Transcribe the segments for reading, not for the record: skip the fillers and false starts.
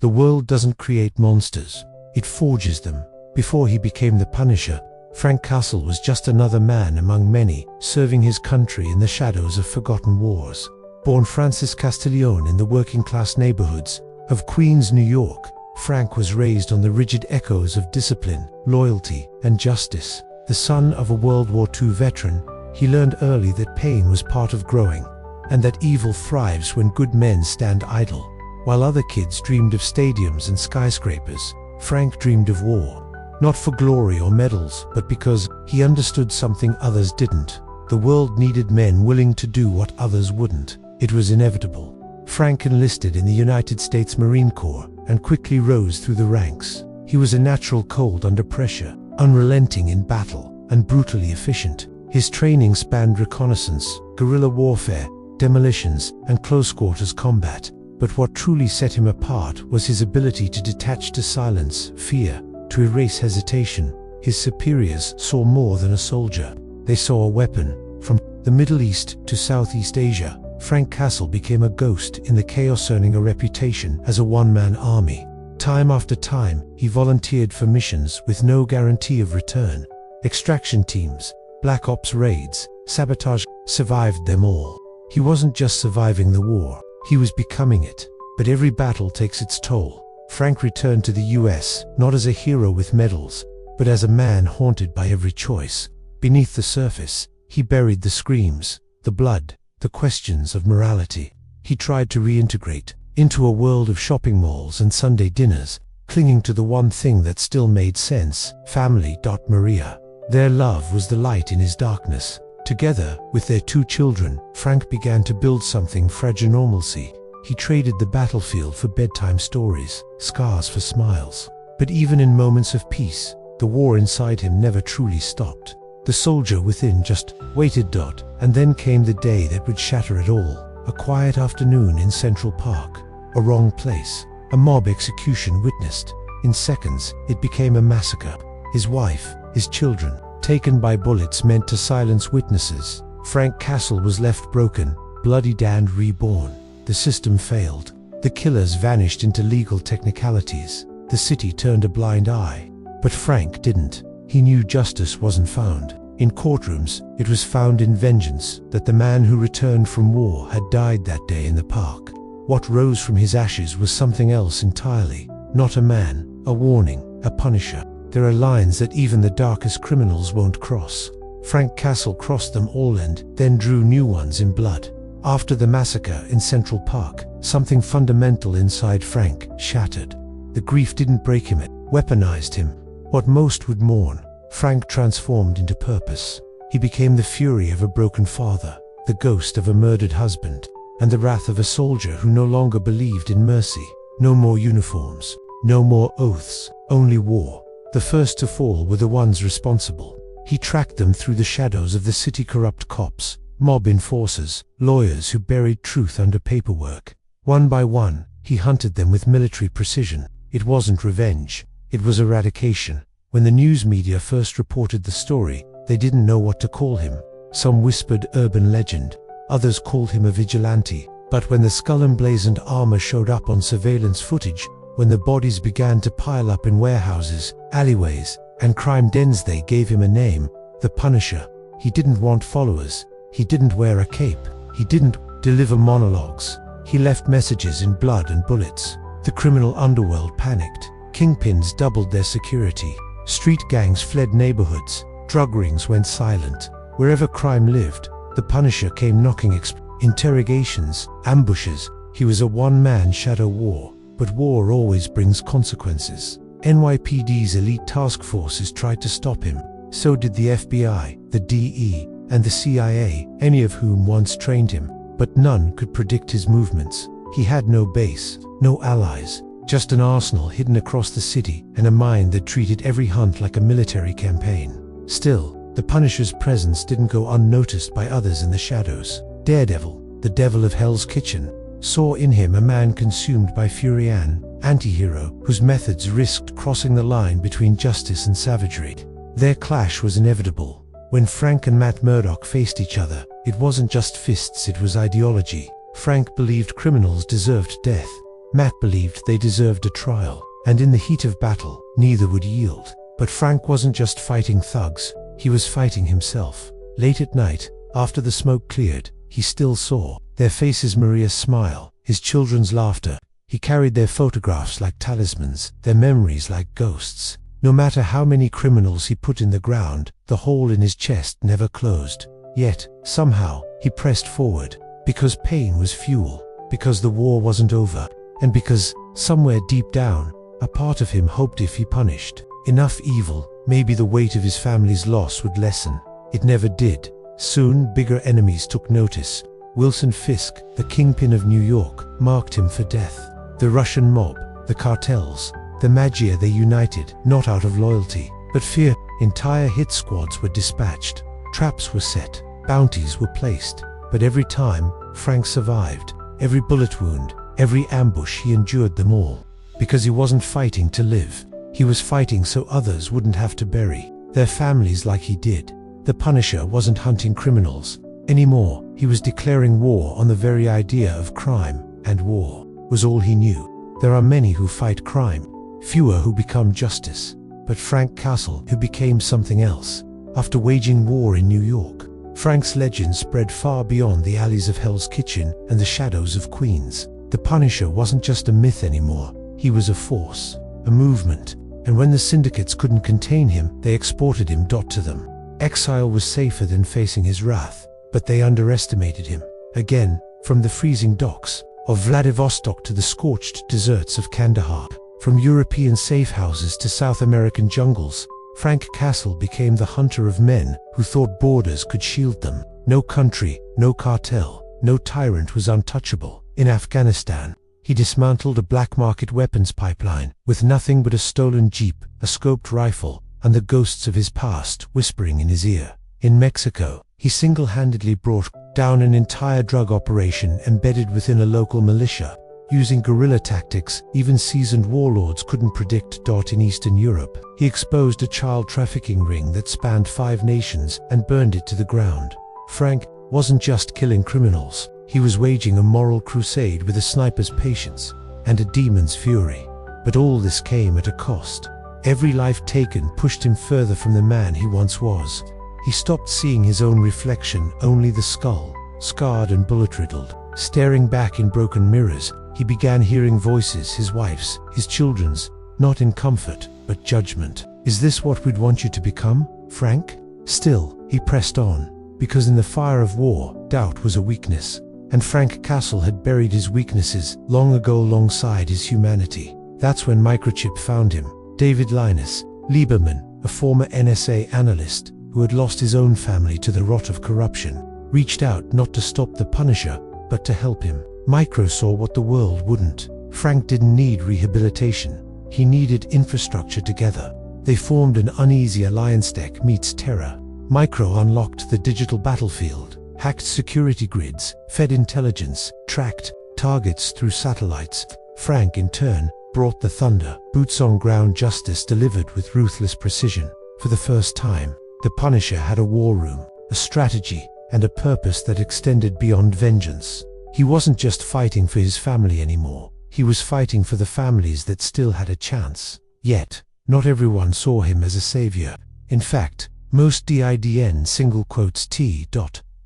The world doesn't create monsters, it forges them. Before he became the Punisher, Frank Castle was just another man among many, serving his country in the shadows of forgotten wars. Born Francis Castiglione in the working-class neighborhoods of Queens, New York, Frank was raised on the rigid echoes of discipline, loyalty, and justice. The son of a World War II veteran, he learned early that pain was part of growing, and that evil thrives when good men stand idle. While other kids dreamed of stadiums and skyscrapers, Frank dreamed of war. Not for glory or medals, but because he understood something others didn't. The world needed men willing to do what others wouldn't. It was inevitable. Frank enlisted in the United States Marine Corps and quickly rose through the ranks. He was a natural cold under pressure, unrelenting in battle, and brutally efficient. His training spanned reconnaissance, guerrilla warfare, demolitions, and close-quarters combat. But what truly set him apart was his ability to detach, to silence fear, to erase hesitation. His superiors saw more than a soldier. They saw a weapon. From the Middle East to Southeast Asia, Frank Castle became a ghost in the chaos, earning a reputation as a one-man army. Time after time, he volunteered for missions with no guarantee of return. Extraction teams, black ops raids, sabotage, survived them all. He wasn't just surviving the war, he was becoming it. But every battle takes its toll. Frank returned to the US, not as a hero with medals, but as a man haunted by every choice. Beneath the surface, he buried the screams, the blood, the questions of morality. He tried to reintegrate into a world of shopping malls and Sunday dinners, clinging to the one thing that still made sense: family. Maria. Their love was the light in his darkness. Together, with their 2 children, Frank began to build something fragile: normalcy. He traded the battlefield for bedtime stories, scars for smiles. But even in moments of peace, the war inside him never truly stopped. The soldier within just waited. And then came the day that would shatter it all. A quiet afternoon in Central Park. A wrong place. A mob execution witnessed. In seconds, it became a massacre. His wife, his children, taken by bullets meant to silence witnesses. Frank Castle was left broken, bloodied and reborn. The system failed. The killers vanished into legal technicalities. The city turned a blind eye. But Frank didn't. He knew justice wasn't found in courtrooms, it was found in vengeance, that the man who returned from war had died that day in the park. What rose from his ashes was something else entirely. Not a man, a warning, a punisher. There are lines that even the darkest criminals won't cross. Frank Castle crossed them all and then drew new ones in blood. After the massacre in Central Park, something fundamental inside Frank shattered. The grief didn't break him, it weaponized him. What most would mourn, Frank transformed into purpose. He became the fury of a broken father, the ghost of a murdered husband, and the wrath of a soldier who no longer believed in mercy. No more uniforms, no more oaths, only war. The first to fall were the ones responsible. He tracked them through the shadows of the city: corrupt cops, mob enforcers, lawyers who buried truth under paperwork. One by one, he hunted them with military precision. It wasn't revenge, it was eradication. When the news media first reported the story, they didn't know what to call him. Some whispered urban legend, others called him a vigilante. But when the skull-emblazoned armor showed up on surveillance footage, when the bodies began to pile up in warehouses, alleyways, and crime dens, they gave him a name: the Punisher. He didn't want followers, he didn't wear a cape, he didn't deliver monologues. He left messages in blood and bullets. The criminal underworld panicked. Kingpins doubled their security. Street gangs fled neighborhoods. Drug rings went silent. Wherever crime lived, the Punisher came knocking. Interrogations, ambushes. He was a one-man shadow war. But war always brings consequences. NYPD's elite task forces tried to stop him. So did the FBI, the DE, and the CIA, any of whom once trained him. But none could predict his movements. He had no base, no allies, just an arsenal hidden across the city, and a mind that treated every hunt like a military campaign. Still, the Punisher's presence didn't go unnoticed by others in the shadows. Daredevil, the devil of Hell's Kitchen, saw in him a man consumed by fury, an anti-hero whose methods risked crossing the line between justice and savagery. Their clash was inevitable. When Frank and Matt Murdock faced each other, it wasn't just fists, it was ideology. Frank believed criminals deserved death. Matt believed they deserved a trial, and in the heat of battle, neither would yield. But Frank wasn't just fighting thugs, he was fighting himself. Late at night, after the smoke cleared, he still saw their faces, Maria's smile, his children's laughter. He carried their photographs like talismans, their memories like ghosts. No matter how many criminals he put in the ground, the hole in his chest never closed. Yet, somehow, he pressed forward, because pain was fuel, because the war wasn't over, and because, somewhere deep down, a part of him hoped if he punished enough evil, maybe the weight of his family's loss would lessen. It never did. Soon, bigger enemies took notice. Wilson Fisk, the kingpin of New York, marked him for death. The Russian mob, the cartels, the Mafia, they united, not out of loyalty, but fear. Entire hit squads were dispatched. Traps were set, bounties were placed. But every time, Frank survived. Every bullet wound, every ambush, he endured them all. Because he wasn't fighting to live. He was fighting so others wouldn't have to bury their families like he did. The Punisher wasn't hunting criminals anymore. He was declaring war on the very idea of crime, and war was all he knew. There are many who fight crime, fewer who become justice. But Frank Castle, who became something else. After waging war in New York, Frank's legend spread far beyond the alleys of Hell's Kitchen and the shadows of Queens. The Punisher wasn't just a myth anymore. He was a force, a movement. And when the syndicates couldn't contain him, they exported him to them. Exile was safer than facing his wrath, but they underestimated him. Again, from the freezing docks of Vladivostok to the scorched deserts of Kandahar, from European safe houses to South American jungles, Frank Castle became the hunter of men who thought borders could shield them. No country, no cartel, no tyrant was untouchable. In Afghanistan, he dismantled a black market weapons pipeline with nothing but a stolen jeep, a scoped rifle, and the ghosts of his past whispering in his ear. In Mexico, he single-handedly brought down an entire drug operation embedded within a local militia. Using guerrilla tactics even seasoned warlords couldn't predict. In Eastern Europe, he exposed a child trafficking ring that spanned 5 nations and burned it to the ground. Frank wasn't just killing criminals. He was waging a moral crusade with a sniper's patience and a demon's fury. But all this came at a cost. Every life taken pushed him further from the man he once was. He stopped seeing his own reflection, only the skull, scarred and bullet-riddled. Staring back in broken mirrors, he began hearing voices, his wife's, his children's, not in comfort, but judgment. Is this what we'd want you to become, Frank? Still, he pressed on, because in the fire of war, doubt was a weakness. And Frank Castle had buried his weaknesses long ago alongside his humanity. That's when Microchip found him. David Linus Lieberman, a former NSA analyst who had lost his own family to the rot of corruption, reached out not to stop the Punisher, but to help him. Micro saw what the world wouldn't. Frank didn't need rehabilitation. He needed infrastructure. Together, they formed an uneasy alliance. Tech meets terror. Micro unlocked the digital battlefield, hacked security grids, fed intelligence, tracked targets through satellites. Frank, in turn, brought the thunder, boots-on-ground justice delivered with ruthless precision. For the first time, the Punisher had a war room, a strategy, and a purpose that extended beyond vengeance. He wasn't just fighting for his family anymore. He was fighting for the families that still had a chance. Yet, not everyone saw him as a savior. In fact, most didn't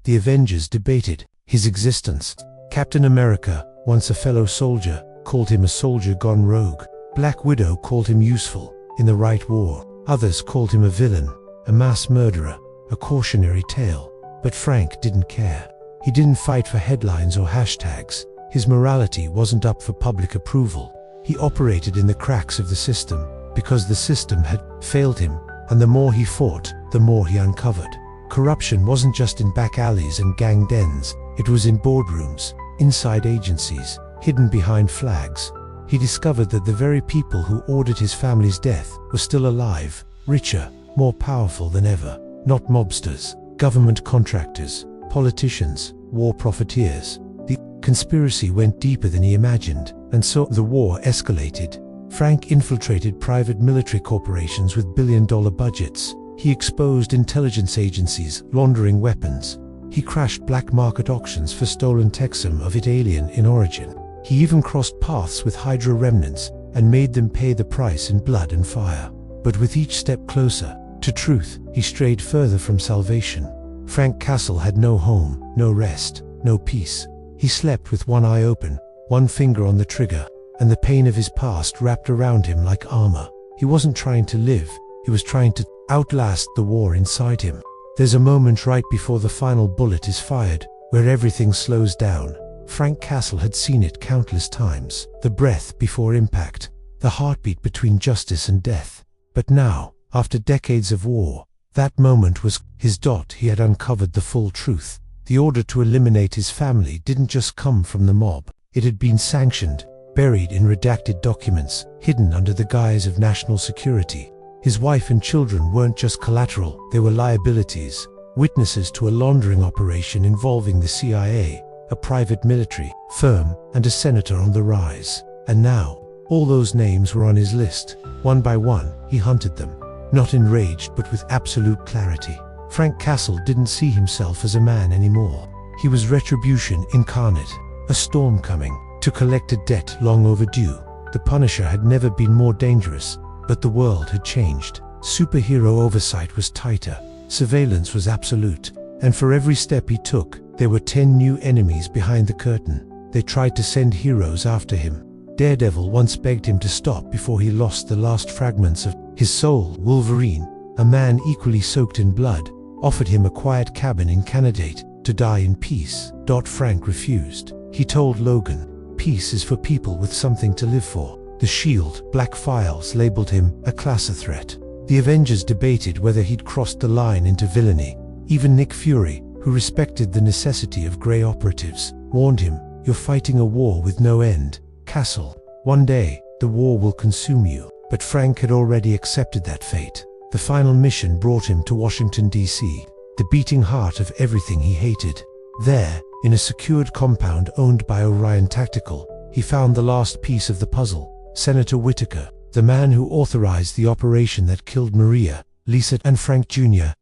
the Avengers debated his existence. Captain America, once a fellow soldier, called him a soldier gone rogue. Black Widow called him useful in the right war. Others called him a villain, a mass murderer, a cautionary tale. But Frank didn't care. He didn't fight for headlines or hashtags. His morality wasn't up for public approval. He operated in the cracks of the system, because the system had failed him, and the more he fought, the more he uncovered. Corruption wasn't just in back alleys and gang dens, it was in boardrooms, inside agencies, hidden behind flags. He discovered that the very people who ordered his family's death were still alive, richer, more powerful than ever. Not mobsters, government contractors, politicians, war profiteers. The conspiracy went deeper than he imagined, and so the war escalated. Frank infiltrated private military corporations with billion-dollar budgets. He exposed intelligence agencies laundering weapons. He crashed black market auctions for stolen tech, some of it alien in origin. He even crossed paths with Hydra remnants and made them pay the price in blood and fire. But with each step closer to truth, he strayed further from salvation. Frank Castle had no home, no rest, no peace. He slept with one eye open, one finger on the trigger, and the pain of his past wrapped around him like armor. He wasn't trying to live, he was trying to outlast the war inside him. There's a moment right before the final bullet is fired, where everything slows down. Frank Castle had seen it countless times. The breath before impact, the heartbeat between justice and death. But now, after decades of war, that moment was his dot. He had uncovered the full truth. The order to eliminate his family didn't just come from the mob. It had been sanctioned, buried in redacted documents, hidden under the guise of national security. His wife and children weren't just collateral, they were liabilities, witnesses to a laundering operation involving the CIA, a private military firm, and a senator on the rise. And now, all those names were on his list. One by one, he hunted them, not enraged but with absolute clarity. Frank Castle didn't see himself as a man anymore. He was retribution incarnate, a storm coming to collect a debt long overdue. The Punisher had never been more dangerous, but the world had changed. Superhero oversight was tighter, surveillance was absolute, and for every step he took, there were 10 new enemies behind the curtain. They tried to send heroes after him. Daredevil once begged him to stop before he lost the last fragments of his soul. Wolverine, a man equally soaked in blood, offered him a quiet cabin in Canada to die in peace. Frank refused. He told Logan, "Peace is for people with something to live for." The Shield, Black Files, labeled him a class threat. The Avengers debated whether he'd crossed the line into villainy. Even Nick Fury, who respected the necessity of grey operatives, warned him, "You're fighting a war with no end, Castle. One day, the war will consume you." But Frank had already accepted that fate. The final mission brought him to Washington, D.C., the beating heart of everything he hated. There, in a secured compound owned by Orion Tactical, he found the last piece of the puzzle. Senator Whitaker, the man who authorized the operation that killed Maria, Lisa, and Frank Jr.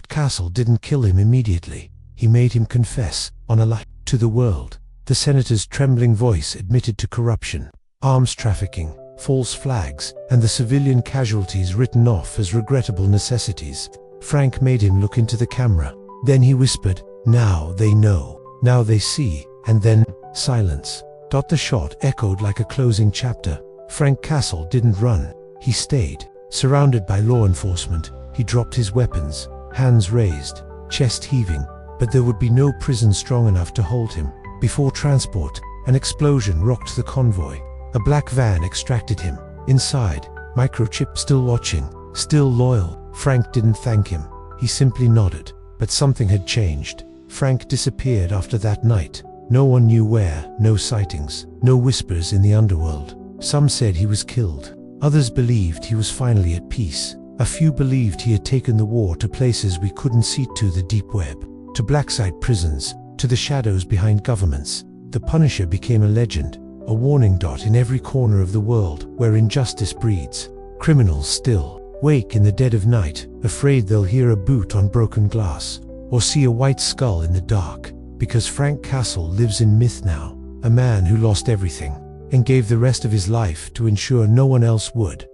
Castle didn't kill him immediately. He made him confess, on a lie, to the world. The senator's trembling voice admitted to corruption, arms trafficking, false flags, and the civilian casualties written off as regrettable necessities. Frank made him look into the camera. Then he whispered, "Now they know, now they see," and then, silence. The shot echoed like a closing chapter. Frank Castle didn't run. He stayed. Surrounded by law enforcement, he dropped his weapons, hands raised, chest heaving, but there would be no prison strong enough to hold him. Before transport, an explosion rocked the convoy. A black van extracted him. Inside, Microchip still watching, still loyal. Frank didn't thank him. He simply nodded. But something had changed. Frank disappeared after that night. No one knew where, no sightings, no whispers in the underworld. Some said he was killed. Others believed he was finally at peace. A few believed he had taken the war to places we couldn't see, to the deep web, to blacksite prisons, to the shadows behind governments. The Punisher became a legend, a warning dot in every corner of the world where injustice breeds. Criminals still wake in the dead of night, afraid they'll hear a boot on broken glass, or see a white skull in the dark, because Frank Castle lives in myth now, a man who lost everything, and gave the rest of his life to ensure no one else would.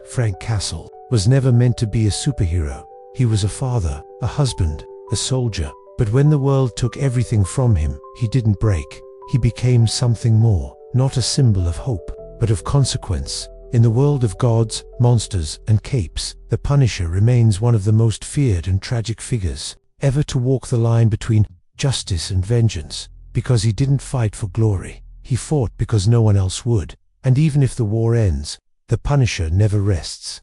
Frank Castle was never meant to be a superhero. He was a father, a husband, a soldier. But when the world took everything from him, he didn't break. He became something more, not a symbol of hope, but of consequence. In the world of gods, monsters, and capes, the Punisher remains one of the most feared and tragic figures ever to walk the line between justice and vengeance, because he didn't fight for glory. He fought because no one else would. And even if the war ends, the Punisher never rests.